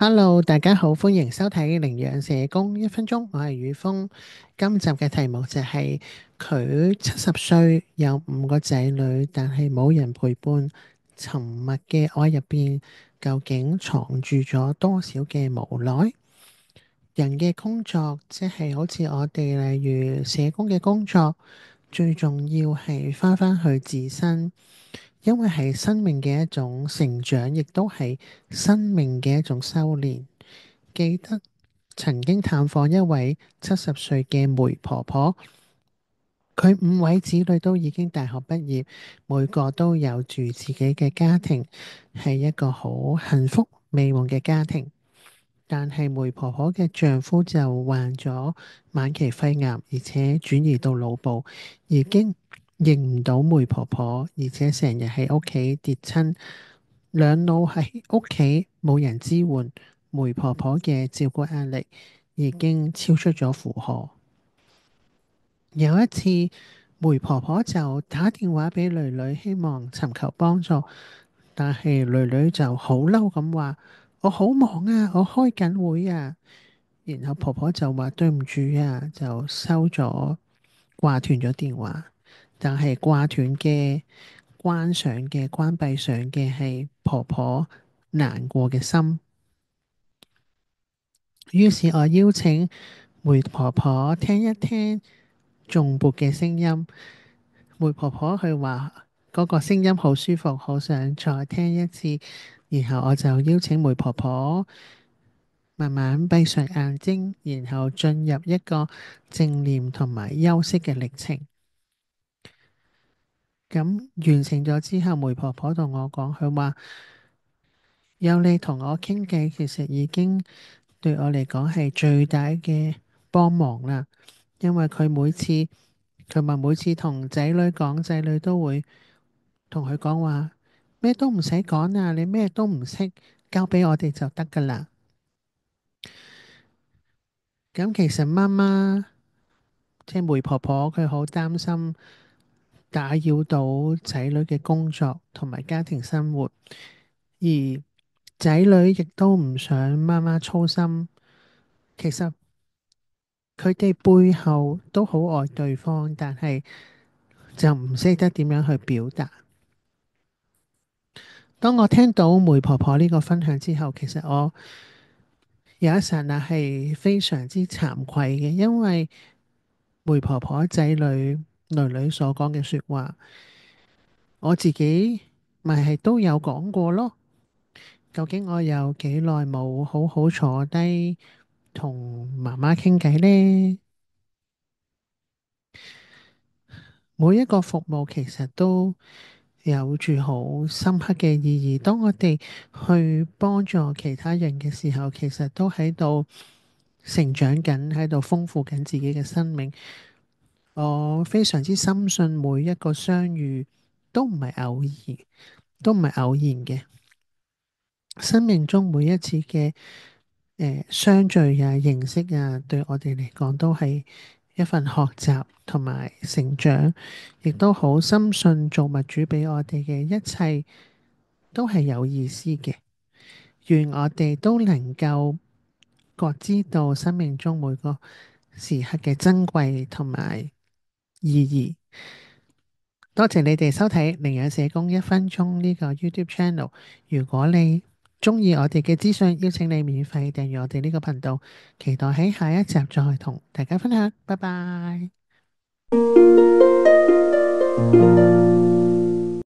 Hello，大家好，歡迎收睇領養社工一分鐘，我係宇峰。今集嘅題目就係佢70歲，有5個仔女，但係冇人陪伴。沉默嘅愛入邊，究竟藏住咗多少嘅無奈？人嘅工作，即係好似我哋例如社工嘅工作，最重要係返去自身，因為係生命嘅一種成長，亦都係生命嘅一種修煉。記得曾經探訪一位70歲嘅梅婆婆，佢5位子女都已經大學畢業，每個都有住自己嘅家庭，係一個好幸福美滿嘅家庭。但係梅婆婆嘅丈夫就患咗晚期肺癌，而且轉移到腦部，已經認唔到梅婆婆，而且成日喺屋企跌親。兩老喺屋企冇人支援，梅婆婆嘅照顧壓力已經超出咗負荷。有一次，梅婆婆就打電話俾囡囡，希望尋求幫助，但係囡囡就好嬲咁話：我好忙啊，我開緊會啊。然後婆婆就話對唔住啊，就收咗掛斷咗電話。但係掛斷嘅、關上嘅、關閉上嘅係婆婆難過嘅心。於是我邀請梅婆婆聽一聽頌缽嘅聲音。梅婆婆佢話嗰個聲音好舒服，好想再聽一次。然後我就邀請梅婆婆慢慢閉上眼睛，然後進入一個正念同埋休息嘅歷程。咁完成咗之後，梅婆婆同我講，佢話有你同我傾偈，其實已經對我嚟講係最大嘅幫忙啦。因為佢每次同仔女講，仔女都會同佢講話，咩都唔使講啊，你咩都唔識，交俾我哋就得噶啦。咁其實媽媽即係梅婆婆，佢好擔心打擾到仔女嘅工作同埋家庭生活，而仔女亦都唔想媽媽操心。其實佢哋背後都好愛對方，但係就唔識得點樣去表達。當我聽到梅婆婆呢個分享之後，其實我有一剎那係非常之慚愧嘅，因為梅婆婆仔女女所講嘅說話，我自己咪係都有講過咯。究竟我有幾耐冇好好坐低同媽媽傾偈呢？每一個服務其實都有住好深刻嘅意義。當我哋去幫助其他人嘅時候，其實都喺度成長緊，喺度豐富緊自己嘅生命。我非常之深信每一個相遇都唔係偶然，都唔係偶然嘅。生命中每一次嘅相聚啊、認識啊，對我哋嚟講都係一份學習同埋成長，亦都好深信造物主俾我哋嘅一切都係有意思嘅。願我哋都能夠覺知到生命中每個時刻嘅珍貴同埋意義。多謝你哋收睇領養社工一分鐘呢個 YouTube channel。如果你中意我哋嘅資訊，邀請你免費訂閱我哋呢個頻道。期待喺下一集再同大家分享。拜拜。